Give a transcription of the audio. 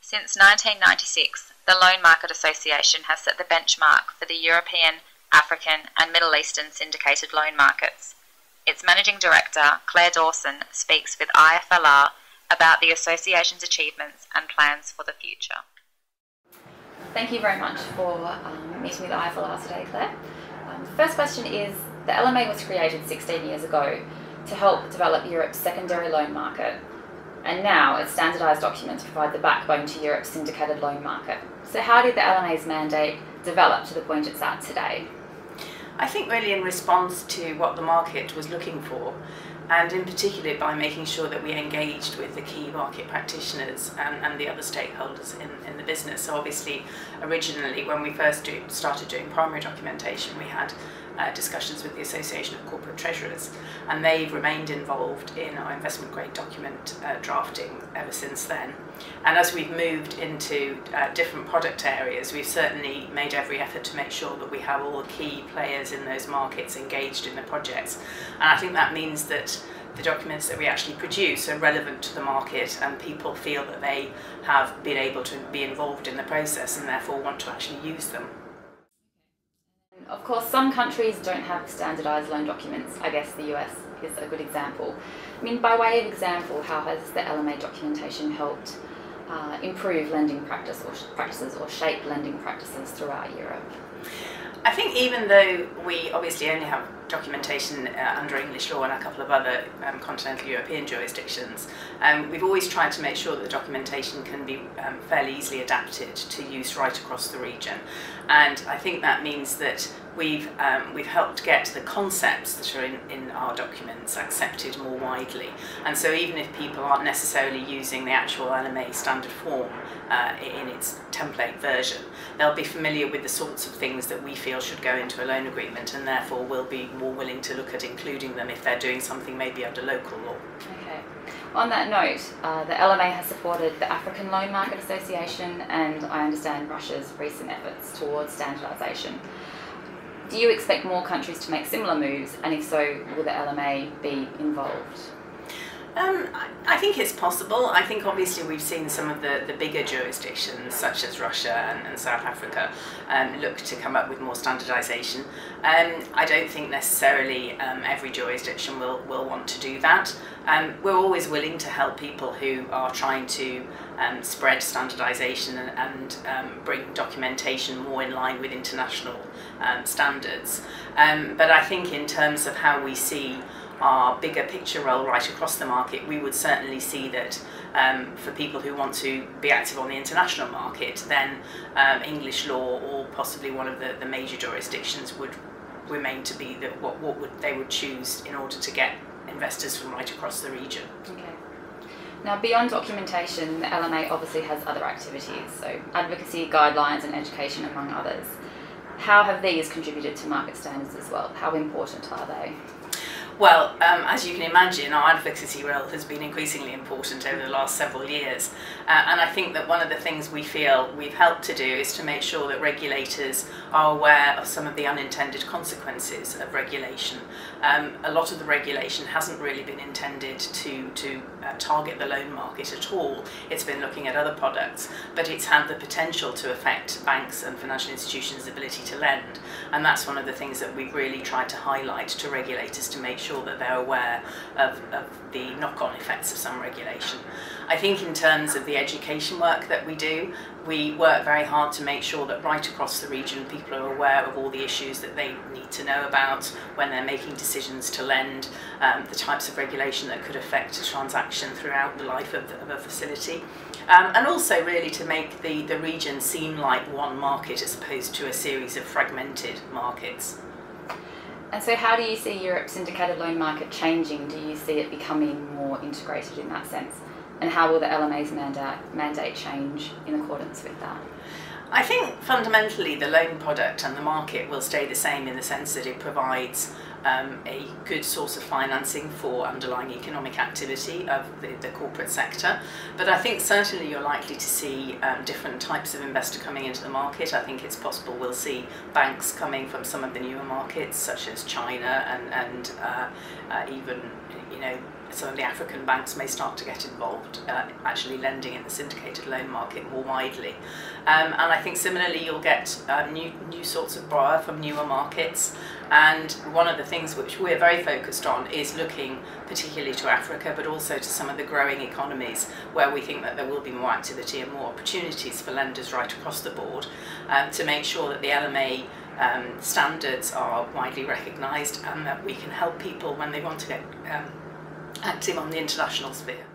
Since 1996, the Loan Market Association has set the benchmark for the European, African and Middle Eastern syndicated loan markets. Its Managing Director, Clare Dawson, speaks with IFLR about the association's achievements and plans for the future. Thank you very much for meeting with IFLR today, Clare. The first question is, the LMA was created 16 years ago to help develop Europe's secondary loan market, and now its standardised documents provide the backbone to Europe's syndicated loan market. So how did the LMA's mandate develop to the point it's at today? I think really in response to what the market was looking for, and in particular by making sure that we engaged with the key market practitioners and the other stakeholders in the business. So obviously originally when we first started doing primary documentation, we had discussions with the Association of Corporate Treasurers, and they've remained involved in our investment grade document drafting ever since then. And as we've moved into different product areas, we've certainly made every effort to make sure that we have all the key players in those markets engaged in the projects. And I think that means that the documents that we actually produce are relevant to the market, and people feel that they have been able to be involved in the process and therefore want to actually use them. Of course, some countries don't have standardised loan documents. I guess the US is a good example. I mean, by way of example, how has the LMA documentation helped improve lending practices or shape lending practices throughout Europe? I think even though we obviously only have documentation under English law and a couple of other continental European jurisdictions, we've always tried to make sure that the documentation can be fairly easily adapted to use right across the region. And I think that means that we've helped get the concepts that are in our documents accepted more widely. And so even if people aren't necessarily using the actual LMA standard form in its template version, they'll be familiar with the sorts of things that we feel should go into a loan agreement, and therefore will be more willing to look at including them if they're doing something maybe under local law. Okay. On that note, the LMA has supported the African Loan Market Association and I understand Russia's recent efforts towards standardisation. Do you expect more countries to make similar moves, and if so, will the LMA be involved? I think it's possible. I think obviously we've seen some of the bigger jurisdictions such as Russia and South Africa look to come up with more standardisation. I don't think necessarily every jurisdiction will want to do that. We're always willing to help people who are trying to spread standardisation and bring documentation more in line with international standards. But I think in terms of how we see our bigger picture role right across the market, we would certainly see that for people who want to be active on the international market, then English law or possibly one of the major jurisdictions would remain to be what they would choose in order to get investors from right across the region. Okay. Now, beyond documentation, the LMA obviously has other activities, so advocacy, guidelines and education among others. How have these contributed to market standards as well? How important are they? Well, as you can imagine, our advocacy role has been increasingly important over the last several years. And I think that one of the things we feel we've helped to do is to make sure that regulators are aware of some of the unintended consequences of regulation. A lot of the regulation hasn't really been intended to target the loan market at all. It's been looking at other products, but it's had the potential to affect banks and financial institutions' ability to lend. And that's one of the things that we've really tried to highlight to regulators, to make sure that they're aware of the knock-on effects of some regulation. I think in terms of the education work that we do, we work very hard to make sure that right across the region people are aware of all the issues that they need to know about when they're making decisions to lend, the types of regulation that could affect a transaction throughout the life of a facility, and also really to make the region seem like one market as opposed to a series of fragmented markets. And so how do you see Europe's syndicated loan market changing? Do you see it becoming more integrated in that sense? And how will the LMA's mandate change in accordance with that? I think fundamentally the loan product and the market will stay the same in the sense that it provides a good source of financing for underlying economic activity of the corporate sector. But I think certainly you're likely to see different types of investor coming into the market. I think it's possible we'll see banks coming from some of the newer markets such as China and even some of the African banks may start to get involved, actually lending in the syndicated loan market more widely. And I think similarly you'll get new sorts of borrower from newer markets. And one of the things which we're very focused on is looking particularly to Africa, but also to some of the growing economies where we think that there will be more activity and more opportunities for lenders right across the board, to make sure that the LMA standards are widely recognised and that we can help people when they want to get active on the international sphere.